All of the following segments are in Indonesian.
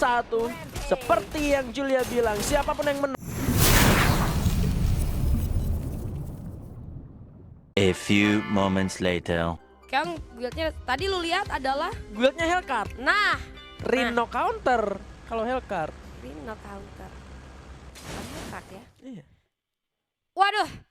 Satu, seperti yang Julia bilang, siapapun yang menang. A few moments later. Kang guildnya tadi lu lihat adalah Guildnya Hellcard, nah Rhino counter. Kalau Hellcard. Rhino counter. Hellcard ya. Iya. Waduh.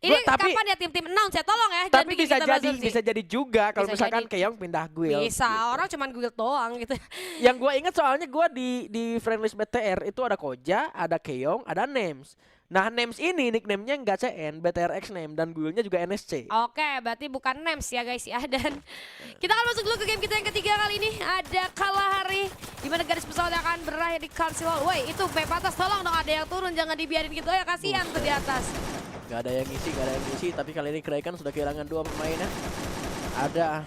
Ini Tapi- kapan ya tim-tim announce ya? Tolong ya. jangan Tapi bikin bisa kita jadi, basa-basi. bisa jadi juga kalau Bisa misalkan jadi. Keong pindah guild. Bisa, gitu. orang cuman guild doang gitu. Yang gue inget soalnya gue di friendlist BTR itu ada Koja, ada Keong, ada Names. Nah Names ini nickname-nya nggak CN, BTR X name dan guildnya juga NSC. Oke, berarti bukan names ya guys ya. Dan kita akan masuk dulu ke game kita yang ketiga kali ini. Ada Kalahari, di mana garis pesawat yang akan berakhir di Council Hall. Woi, itu map atas, tolong dong ada yang turun, jangan dibiarin gitu ya, kasihan tuh di atas. Gak ada yang ngisi, tapi kali ini Kraken sudah kehilangan 2 pemainnya. Ada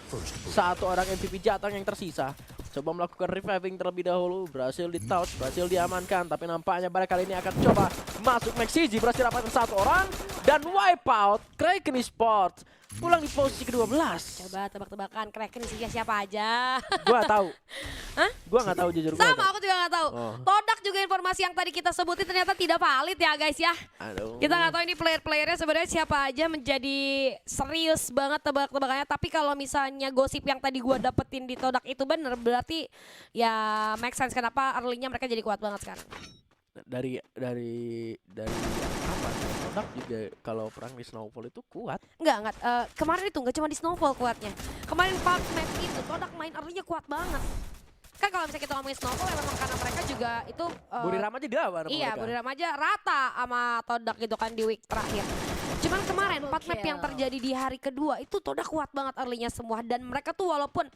satu orang MVP Jatang yang tersisa. Coba melakukan reviving terlebih dahulu, berhasil di touch, berhasil diamankan, tapi nampaknya pada kali ini akan coba masuk Maxigi, berhasil dapatkan satu orang dan wipe out Kraken Esports. Pulang di posisi ke-12. Coba tebak-tebakan Kraken isinya siapa aja. Gua tahu. Hah? Gua nggak tahu jujur gua. Sama, aku juga nggak tahu. Oh. Todak juga informasi yang tadi kita sebutin ternyata tidak valid ya guys ya. Aduh. Kita nggak tahu ini player-playernya sebenarnya siapa aja, menjadi serius banget tebak-tebakannya. Tapi kalau misalnya gosip yang tadi gua dapetin di Todak itu bener, berarti ya make sense kenapa early-nya mereka jadi kuat banget sekarang. Dari apa? Todak juga kalau perang di Snowfall itu kuat. Enggak, kemarin itu nggak cuma di Snowfall kuatnya. Kemarin Park Match itu Todak main early-nya kuat banget. Kan kalau misalnya kita ngomongin Snowfall ya memang karena mereka juga itu Buriram aja dilawan sama iya, mereka. Buriram aja rata sama Todak gitu kan di week terakhir. Cuman kemarin 4 map yang terjadi di hari kedua itu Todak kuat banget early-nya semua. Dan mereka tuh walaupun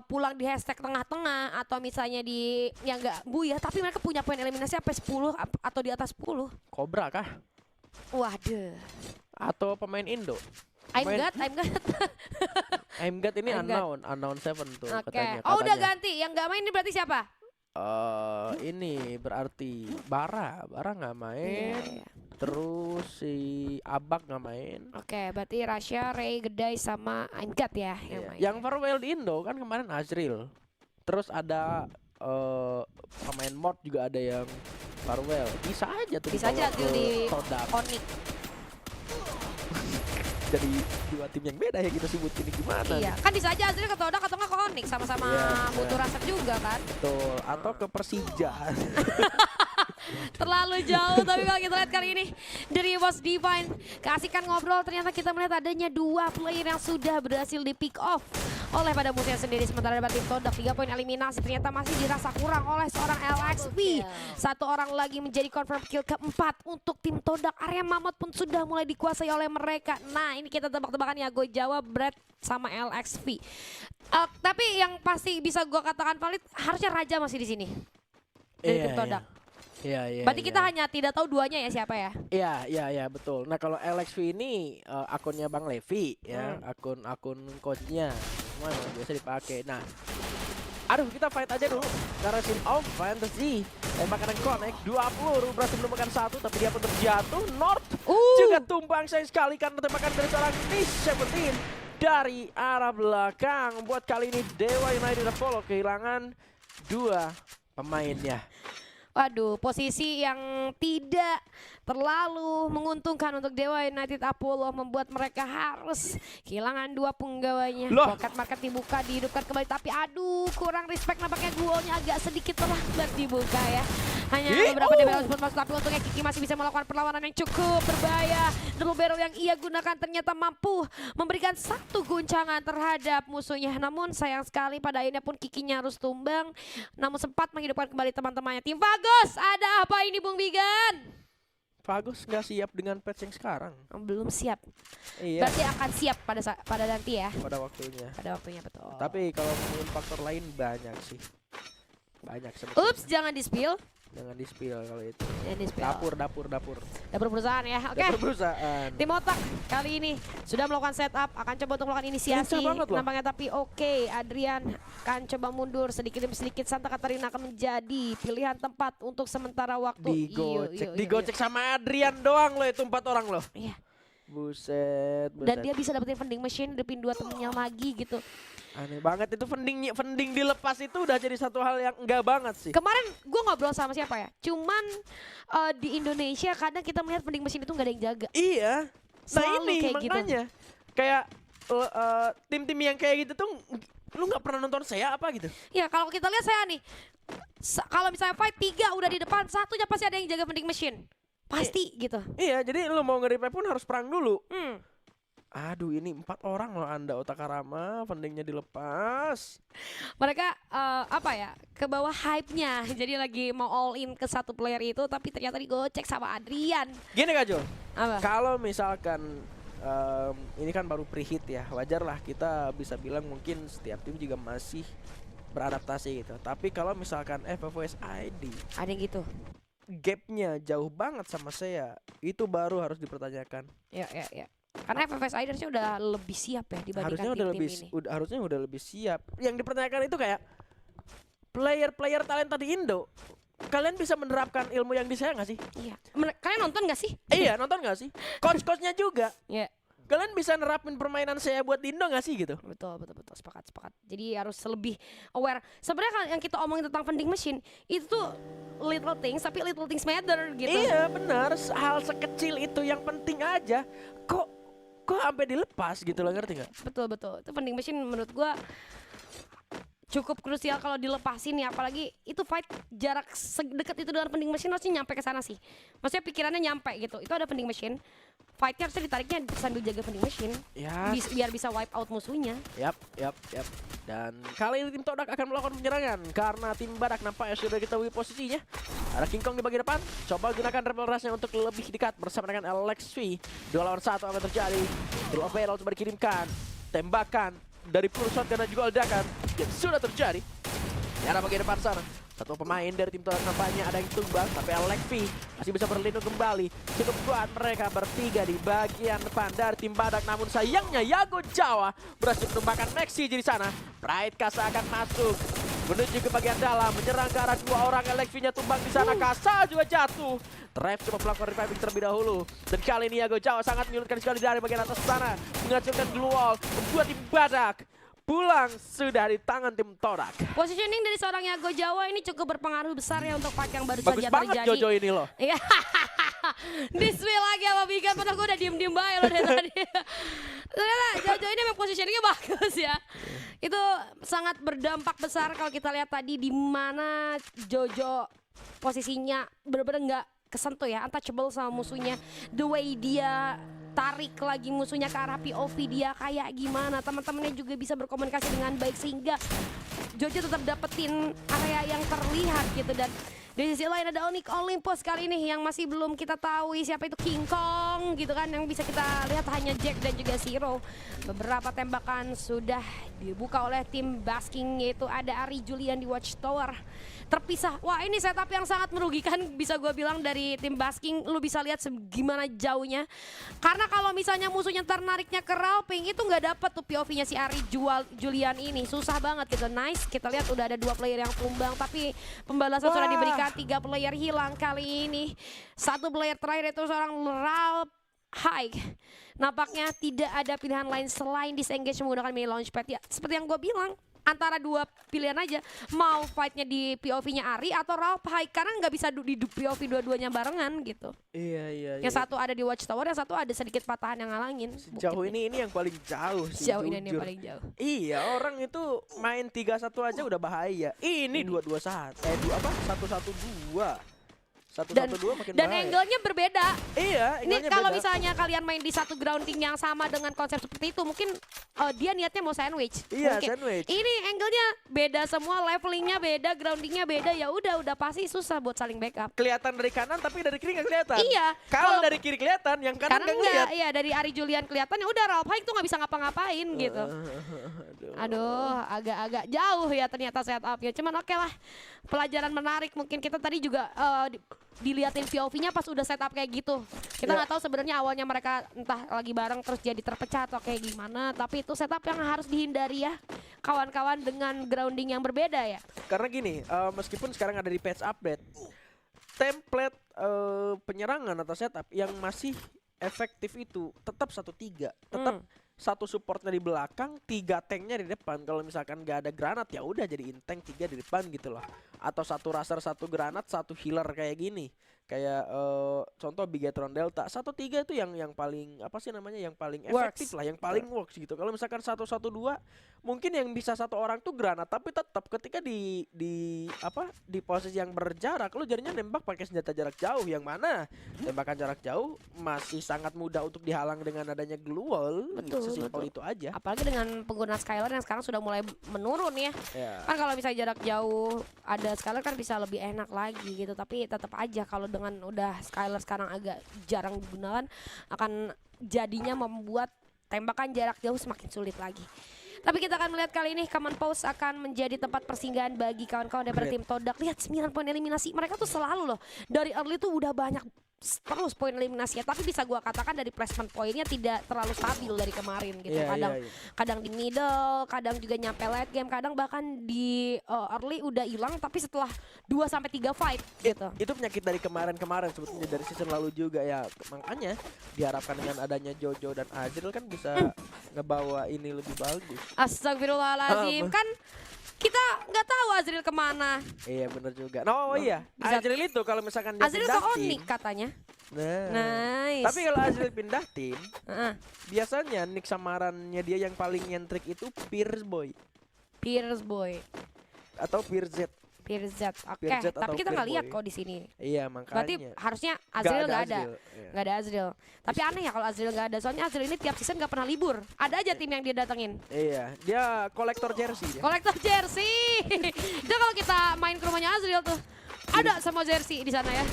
pulang di hashtag tengah-tengah atau misalnya di yang enggak buyah, tapi mereka punya poin eliminasi sampai 10 atau di atas 10. Cobra kah? Waduh. Atau pemain Indo? I'm Main- God. I'm God ini I'm God. unknown 7 tuh Oke. katanya. Oh udah katanya. ganti. Yang nggak main ini berarti siapa? Ini berarti Bara nggak main. Iya. Terus si Abak nggak main. Oke, berarti Rasya, Ray, Gedai sama I'm God ya yang Iya. main. Yang farewell di Indo kan kemarin Azril. Terus ada pemain mod juga ada yang farewell. Bisa aja tuh Bisa aja dibawa tuh ke di Todak. Onyx. Jadi dua tim yang beda ya kita sebut ini gimana? Iya, nih? kan bisa aja Azril ke Todak atau nggak ke Onyx sama-sama Iya, butuh iya. rasa juga kan. Betul. Atau ke Persija. Terlalu jauh, tapi kalau kita lihat kali ini dari Boss Divine keasikan ngobrol, ternyata kita melihat adanya 2 player yang sudah berhasil di pick off oleh pada musuhnya sendiri. Sementara dapat tim Todak 3 poin eliminasi ternyata masih dirasa kurang oleh seorang LXP. Satu orang lagi menjadi confirm kill keempat untuk tim Todak. Area Mammoth pun sudah mulai dikuasai oleh mereka. Nah ini kita tebak-tebakan ya, gue jawab Brad sama LXP. Tapi yang pasti bisa gue katakan valid, harusnya Raja masih di sini dari tim Todak. Iya. Berarti kita hanya tidak tahu duanya ya siapa ya? Iya betul. Nah kalau LXV ini akunnya Bang Levi ya, akun coachnya semua yang biasa dipakai. Nah, aduh kita fight aja dulu. Karena Scene of Fantasy tembakan yang connect 20 berhasil menemukan satu tapi dia pun terjatuh. North juga tumbang sayang sekali karena tembakan dari seorang Niche 17 dari arah belakang. Buat kali ini Dewa United Apollo kehilangan 2 pemainnya. Waduh, posisi yang tidak terlalu menguntungkan untuk Dewa United Apollo membuat mereka harus kehilangan 2 penggawanya. Loh. Pocket market dibuka, dihidupkan kembali, tapi aduh kurang respect, nampaknya golnya agak sedikit terlambat dibuka ya. Hanya beberapa DBL sempat masuk, tapi untungnya Kiki masih bisa melakukan perlawanan yang cukup berbahaya. Double barrel yang ia gunakan ternyata mampu memberikan 1 guncangan terhadap musuhnya. Namun sayang sekali pada akhirnya pun Kikinya harus tumbang. Namun sempat menghidupkan kembali teman-temannya. Tim Vagos, ada apa ini Bung Bigan? Vagos nggak siap dengan patch yang sekarang. Belum siap. Iya. Berarti akan siap pada nanti ya. Pada waktunya. Pada waktunya betul. Tapi kalau ngomongin faktor lain banyak sih. Banyak sebetulnya. Ups, jangan di-spill. Jangan di-spill kalau itu. Jangan di-spill. Dapur. Dapur perusahaan ya. Oke. Dapur perusahaan. Tim Otak kali ini sudah melakukan setup, akan coba untuk melakukan inisiasi Lincah banget loh. nampaknya, tapi oke, Adrian akan coba mundur sedikit demi sedikit. Santa Katarina akan menjadi pilihan tempat untuk sementara waktu. Digocek. Iyo. Digocek sama Adrian doang loh itu 4 orang loh. Iya. Buset. Dan dia bisa dapetin vending machine, dapin 2 temennya lagi gitu. Aneh banget itu vending dilepas itu udah jadi satu hal yang enggak banget sih. Kemarin gue ngobrol sama siapa ya? Cuman di Indonesia kadang kita melihat vending machine itu nggak ada yang jaga. Iya. Nah Selalu ini kayak gitu. makanya kayak tim-tim yang kayak gitu tuh lu nggak pernah nonton saya apa gitu? Ya kalau kita lihat saya nih, kalau misalnya fight 3 udah di depan, satunya pasti ada yang jaga vending machine. Pasti gitu. Iya, jadi lu mau nge-revive pun harus perang dulu. Aduh, ini 4 orang loh Anda Otakarama, vendingnya dilepas. Mereka apa ya, ke bawah hype-nya. Jadi lagi mau all in ke satu player itu, tapi ternyata digocek sama Adrian. Gini Kak Jo, Apa? kalau misalkan ini kan baru preheat ya, wajar lah kita bisa bilang mungkin setiap tim juga masih beradaptasi gitu. Tapi kalau misalkan FFS ID Ada yang gitu. gapnya jauh banget sama saya, itu baru harus dipertanyakan. Ya. Karena FFS harusnya udah lebih siap ya dibandingkan tim-tim ini. Harusnya udah lebih siap. Yang dipertanyakan itu kayak player-player talenta di Indo. Kalian bisa menerapkan ilmu yang di saya nggak sih? Iya. Kalian nonton gak sih? Iya, nonton nggak sih? Coach-coachnya juga. Iya. Kalian bisa nerapin permainan saya buat di Indo nggak sih gitu? Betul. Sepakat. Jadi harus lebih aware. Sebenarnya kalau yang kita omongin tentang vending machine itu tuh little things, tapi little things matter gitu. Iya, benar. Hal sekecil itu yang penting aja. Kok sampai dilepas gitu loh, ngerti nggak? Betul. Itu vending machine menurut gua cukup krusial kalau dilepasin ya, apalagi itu fight jarak sedekat itu dengan vending machine harusnya nyampe ke sana sih. Maksudnya pikirannya nyampe gitu. Itu ada vending machine. Fightnya harusnya ditariknya sambil jaga vending machine. Ya. Biar bisa wipe out musuhnya. Yap. Dan kali ini tim Todak akan melakukan penyerangan karena tim Badak nampaknya sudah diketahui posisinya. Ada King Kong di bagian depan. Coba gunakan Rebel Rush-nya untuk lebih dekat bersama dengan Alex V. 2 lawan 1 akan terjadi. Drill of Battle coba dikirimkan. Tembakan dari full shotgun dan juga ledakan yang sudah terjadi. Di arah bagian depan sana. Satu pemain dari tim Todak nampaknya ada yang tumbang, tapi Alex V masih bisa berlindung kembali. Cukup kuat mereka bertiga di bagian depan dari tim Badak, namun sayangnya Yago Jawa berhasil menumbangkan Maxi di sana. Pride Kasa akan masuk menuju ke bagian dalam, menyerang ke arah 2 orang. Alex V-nya tumbang di sana, Kasa juga jatuh. Trev coba melakukan reviving terlebih dahulu, dan kali ini Yago Jawa sangat menyulitkan sekali dari bagian atas sana, menghasilkan glue wall, membuat tim Badak pulang sudah di tangan tim Todak. Positioning dari seorang Yago Jawa ini cukup berpengaruh besar ya untuk fight yang baru Bagus saja banget terjadi. Jojo ini loh. Iya. Display lagi sama Bigan, padahal gue udah diem-diem baik loh dari tadi. Ternyata Jojo ini memang positioningnya bagus ya. Itu sangat berdampak besar kalau kita lihat tadi di mana Jojo posisinya bener-bener nggak kesentuh ya, untouchable sama musuhnya. The way dia tarik lagi musuhnya ke arah POV dia kayak gimana, teman-temannya juga bisa berkomunikasi dengan baik sehingga Jojo tetap dapetin area yang terlihat gitu. Dan di sisi lain ada Onyx Olympus kali ini yang masih belum kita tahu siapa itu King Kong gitu kan, yang bisa kita lihat hanya Jack dan juga Zero. Beberapa tembakan sudah dibuka oleh tim Basking, yaitu ada Ari Julian di Watchtower terpisah. Wah, ini setup yang sangat merugikan bisa gue bilang dari tim Basking. Lu bisa lihat gimana jauhnya, karena kalau misalnya musuhnya nariknya ke Ralping itu nggak dapet tuh POV-nya si Ari Julian ini, susah banget gitu. Nice, kita lihat udah ada 2 player yang tumbang, tapi pembalasan sudah diberikan. 3 player hilang kali ini. 1 player terakhir itu seorang Ralph High. Nampaknya tidak ada pilihan lain selain disengage menggunakan mini launchpad ya. Seperti yang gue bilang, antara 2 pilihan aja, mau fightnya di POV-nya Ari atau Ralph High, karena nggak bisa di POV dua-duanya barengan gitu. Iya. Yang satu ada di Watchtower, yang satu ada sedikit patahan yang ngalangin. Jauh ini yang paling jauh sih. Jauh ini yang paling jauh. Iya, orang itu main 3-1 aja udah bahaya. Ini 2-2-1. 1-1-2. 1-1-2 makin Dan bahaya. angle-nya berbeda. Iya, Ini angle-nya kalau beda. misalnya kalian main di satu grounding yang sama dengan konsep seperti itu, mungkin dia niatnya mau sandwich. Iya, Mungkin. sandwich. Ini angle-nya beda semua, levelingnya beda, groundingnya beda, ya udah pasti susah buat saling backup. Kelihatan dari kanan tapi dari kiri nggak kelihatan. Iya. Kalau dari kiri kelihatan, yang kanan Karena nggak ngeliat. iya dari Ari Julian kelihatan ya udah Ralph High tuh nggak bisa ngapa-ngapain gitu. Aduh, agak-agak jauh ya ternyata setupnya. Cuman oke lah, pelajaran menarik. Mungkin kita tadi juga diliatin POV-nya pas udah setup kayak gitu. Kita nggak tahu sebenarnya awalnya mereka entah lagi bareng terus jadi terpecah atau kayak gimana. Tapi itu setup yang harus dihindari ya, kawan-kawan, dengan grounding yang berbeda ya. Karena gini, meskipun sekarang ada di patch update, template penyerangan atau setup yang masih efektif itu tetap 1-3, tetap satu supportnya di belakang, 3 tanknya di depan. Kalau misalkan gak ada granat ya udah jadiin tank 3 di depan gitu loh. Atau satu raser, satu granat, satu healer kayak gini. Kayak contoh Bigetron Delta 1-3 itu yang paling apa sih namanya, yang paling efektif lah, yang paling works gitu. Kalau misalkan 1-1-2 mungkin yang bisa satu orang tuh granat, tapi tetap ketika di posisi yang berjarak lu jadinya nembak pakai senjata jarak jauh, yang mana tembakan jarak jauh masih sangat mudah untuk dihalang dengan adanya glue wall. Sesimpel itu aja. Apalagi dengan penggunaan Skylar yang sekarang sudah mulai menurun ya. Kan kalau misalnya jarak jauh ada Skylar kan bisa lebih enak lagi gitu, tapi tetap aja kalau dengan udah Skylar sekarang agak jarang digunakan akan jadinya membuat tembakan jarak jauh semakin sulit lagi. Tapi kita akan melihat kali ini Command Post akan menjadi tempat persinggahan bagi kawan-kawan dari tim Todak. Lihat 9 poin eliminasi, mereka tuh selalu loh dari early tuh udah banyak terus poin eliminasinya, tapi bisa gua katakan dari placement poinnya tidak terlalu stabil dari kemarin gitu. Kadang di middle, kadang juga nyampe late game, kadang bahkan di early udah hilang tapi setelah 2-3 fight gitu. Itu penyakit dari kemarin-kemarin sebetulnya, dari season lalu juga ya. Makanya diharapkan dengan adanya Jojo dan Azril kan bisa ngebawa ini lebih bagus. Astagfirullahaladzim, kan kita nggak tahu Azril kemana. Iya bener juga. Iya, Azril itu kalau misalkan dia Azril pindah ke tim, Onyx katanya. Nice. Tapi kalau Azril pindah tim, biasanya nick samarannya dia yang paling nyentrik itu Pierce Boy atau Pierce Z. Oke. Tapi kita nggak lihat kok di sini. Iya makanya. Berarti harusnya Azril nggak ada. Nggak ada Azril. Tapi aneh ya kalau Azril nggak ada. Soalnya Azril ini tiap season nggak pernah libur. Ada aja tim yang dia datengin. Iya, dia kolektor jersey. Kolektor jersey. Itu kalau kita main ke rumahnya Azril tuh ada semua jersey di sana ya.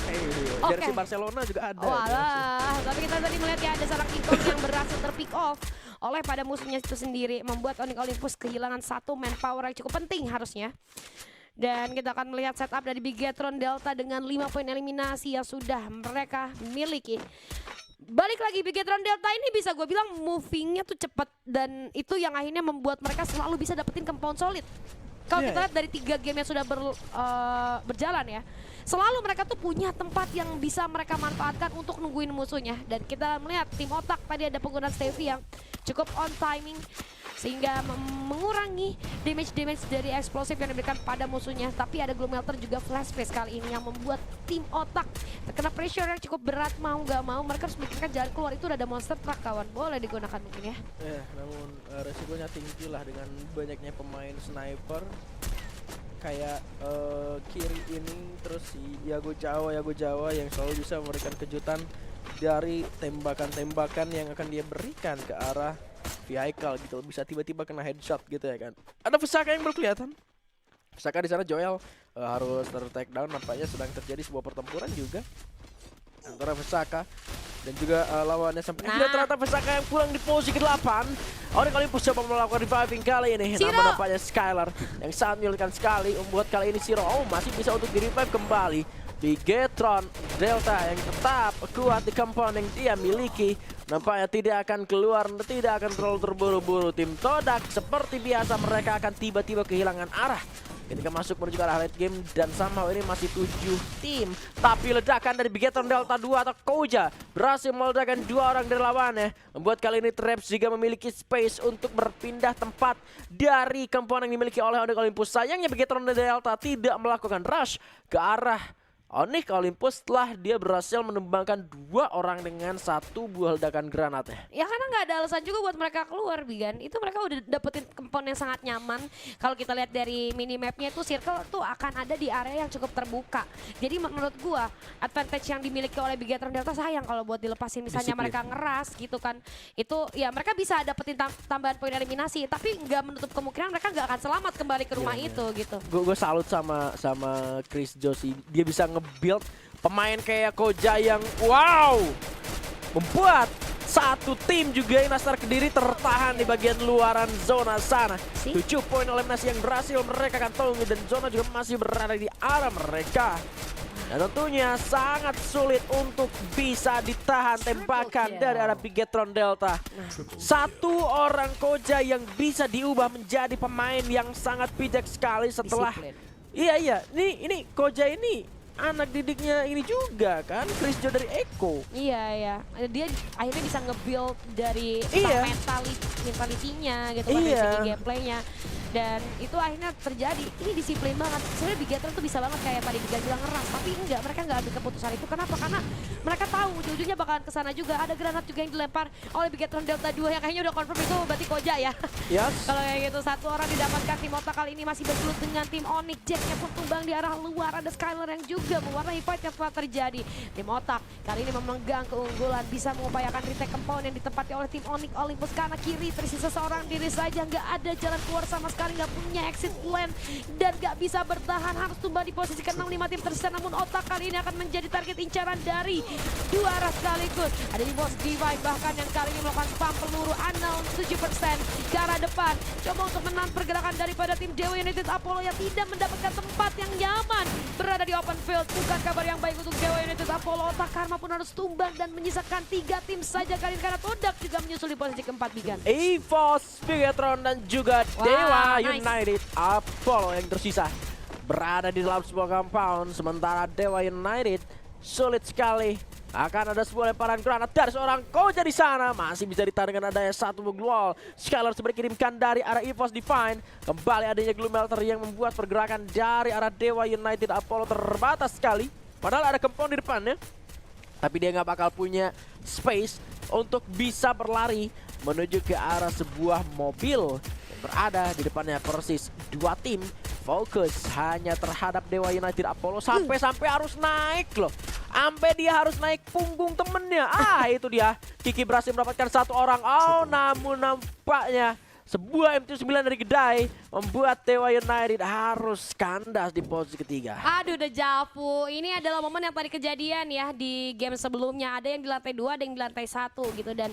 Jersey Barcelona juga ada. Walah, tapi kita tadi melihat ya ada seorang Icon yang berhasil terpick off oleh pada musuhnya itu sendiri, membuat Onyx Olympus kehilangan satu manpower yang cukup penting harusnya. Dan kita akan melihat setup dari Bigetron Delta dengan 5 poin eliminasi yang sudah mereka miliki. Balik lagi, Bigetron Delta ini bisa gue bilang movingnya tuh cepet, dan itu yang akhirnya membuat mereka selalu bisa dapetin compound solid. Kalau kita lihat dari 3 game yang sudah berjalan ya, selalu mereka tuh punya tempat yang bisa mereka manfaatkan untuk nungguin musuhnya. Dan kita melihat tim Otak tadi ada penggunaan Stevie yang cukup on timing sehingga mengurangi damage dari eksplosif yang diberikan pada musuhnya. Tapi ada Glow Melter juga flash face kali ini yang membuat tim Otak terkena pressure yang cukup berat. Mau gak mau mereka harus memikirkan jalan keluar. Itu udah ada monster truck kawan, boleh digunakan mungkin ya. Namun resikonya tinggi lah dengan banyaknya pemain sniper kayak kiri ini, terus si Yago Jawa yang selalu bisa memberikan kejutan dari tembakan-tembakan yang akan dia berikan ke arah vehicle gitu, bisa tiba-tiba kena headshot gitu ya kan. Ada Vesaka yang baru kelihatan. Vesaka di sana Joel harus ter-take down, nampaknya sedang terjadi sebuah pertempuran juga antara Vesaka dan juga lawannya sampai ternyata Vesaka yang pulang di posisi ke-8. Onyx Olympus coba melakukan reviving kali ini, namun nampaknya Skylar yang sangat menyulitkan sekali membuat kali ini Zero masih bisa untuk di-revive kembali. Bigetron Delta yang tetap kuat di compound yang dia miliki, nampaknya tidak akan keluar, tidak akan terlalu terburu-buru. Tim Todak seperti biasa mereka akan tiba-tiba kehilangan arah ketika masuk menuju ke arah late game, dan somehow ini masih 7 tim. Tapi ledakan dari Bigetron Delta 2 atau Koja berhasil meledakkan 2 orang dari lawannya, membuat kali ini Traps juga memiliki space untuk berpindah tempat dari compound yang dimiliki oleh Onyx Olympus. Sayangnya Bigetron Delta tidak melakukan rush ke arah Onyx Olympus setelah dia berhasil menumbangkan 2 orang dengan 1 buah ledakan granatnya. Ya karena nggak ada alasan juga buat mereka keluar, Bigan. Itu mereka udah dapetin compound yang sangat nyaman. Kalau kita lihat dari minimapnya itu circle tuh akan ada di area yang cukup terbuka. Jadi menurut gua advantage yang dimiliki oleh Bigetron Delta sayang kalau buat dilepasin, misalnya mereka ngeras gitu kan. Itu ya mereka bisa dapetin tambahan poin eliminasi, tapi nggak menutup kemungkinan mereka nggak akan selamat kembali ke rumah itu gitu. Gue salut sama Chris Josie. Dia bisa nge-build pemain kayak Koja yang wow, membuat satu tim juga yang Nastar Kediri tertahan di bagian luaran zona sana. 7 poin eliminasi yang berhasil mereka kantongi, dan zona juga masih berada di arah mereka. Dan tentunya sangat sulit untuk bisa ditahan tembakan dari arah Bigetron Delta. 1 orang Koja yang bisa diubah menjadi pemain yang sangat bijak sekali setelah Iya, ini Koja ini anak didiknya ini juga kan, Chris Jo dari Eko. Iya, dia akhirnya bisa nge-build dari Iya. mentalitinya gitu kan, dari Iya. segi gameplaynya. Dan itu akhirnya terjadi, ini disiplin banget. Sebenarnya Bigetron tuh bisa banget kayak tadi Biga bilang ngeras, tapi enggak, mereka nggak ambil keputusan itu. Kenapa? Karena mereka tahu ujung-ujungnya bakalan kesana juga. Ada granat juga yang dilempar oleh Bigetron Delta 2 yang kayaknya udah confirm itu berarti Koja ya. Yes. Kalau kayak gitu, satu orang didapatkan. Tim Otak kali ini masih bergelut dengan tim Onyx. Jacknya pun tumbang di arah luar. Ada Skyler yang juga mewarnai fight yang telah terjadi. Tim Otak kali ini memegang keunggulan, bisa mengupayakan retake compound yang ditempati oleh tim Onyx Olympus. Karena kiri tersisa seorang diri saja, nggak ada jalan keluar sama sekali, nggak punya exit plan dan nggak bisa bertahan, harus tumbang di posisi ke-6. 5 tim tersisa, namun Otak kali ini akan menjadi target incaran dari dua arah sekaligus. Ada di Boss Divine bahkan yang kali ini melakukan spam peluru unknown 7% ke arah depan, coba untuk menahan pergerakan daripada tim Dewa United Apollo yang tidak mendapatkan tempat yang nyaman berada di open field. Bukan kabar yang baik untuk Dewa United Apollo. Otak Karma pun harus tumbang dan menyisakan 3 tim saja kali ini, karena Todak juga menyusul di posisi keempat. Bigan EVOS, Bigetron dan juga Wah, Dewa nice. United Apollo yang tersisa berada di dalam sebuah compound, sementara Dewa United sulit sekali. Akan ada sebuah lemparan granat dari seorang Koja di sana, masih bisa ditahan dengan adanya satu move wall. Skylar sebenarnya kirimkan dari arah EVOS Divine. Kembali adanya Gloom Melter yang membuat pergerakan dari arah Dewa United Apollo terbatas sekali. Padahal ada compound di depannya, tapi dia nggak bakal punya space untuk bisa berlari menuju ke arah sebuah mobil yang berada di depannya. Persis dua tim fokus hanya terhadap Dewa United Apollo, sampai-sampai harus naik loh. Sampai dia harus naik punggung temennya. Itu dia. Kiki berhasil mendapatkan satu orang. Namun nampaknya sebuah MT9 dari Gedai membuat Dewa United harus kandas di posisi ketiga. Aduh, udah Javu. Ini adalah momen yang tadi kejadian ya di game sebelumnya. Ada yang di lantai 2, ada yang di lantai 1 gitu. Dan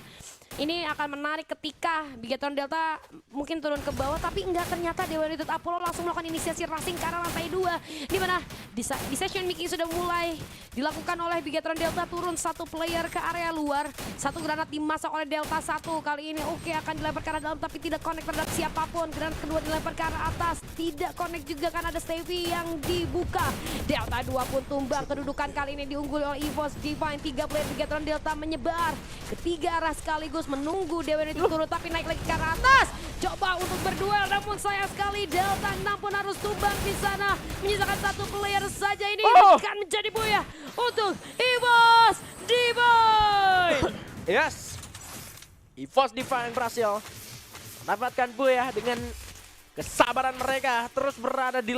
ini akan menarik ketika Bigetron Delta mungkin turun ke bawah, tapi enggak, ternyata Dewa United Apollo langsung melakukan inisiasi rushing ke arah lantai 2. Dimana di session making sudah mulai dilakukan oleh Bigetron Delta, turun satu player ke area luar. Satu granat dimasak oleh Delta 1 kali ini. Oke, akan dilempar ke arah dalam tapi tidak connect terhadap siapapun. Granat kedua dilempar ke arah atas, tidak connect juga kan ada Stevie yang dibuka. Delta 2 pun tumbang. Kedudukan kali ini diungguli oleh EVOS Divine. 3 player Bigetron Delta menyebar ketiga arah sekaligus menunggu Dewa United turun, tapi naik lagi ke arah atas. Coba untuk berduel, namun sayang sekali Delta 6 pun harus tumbang di sana. Menyisakan satu player saja, ini akan menjadi buaya untuk EVOS Divine. Yes, EVOS Divine berhasil mendapatkan buaya dengan kesabaran mereka terus berada di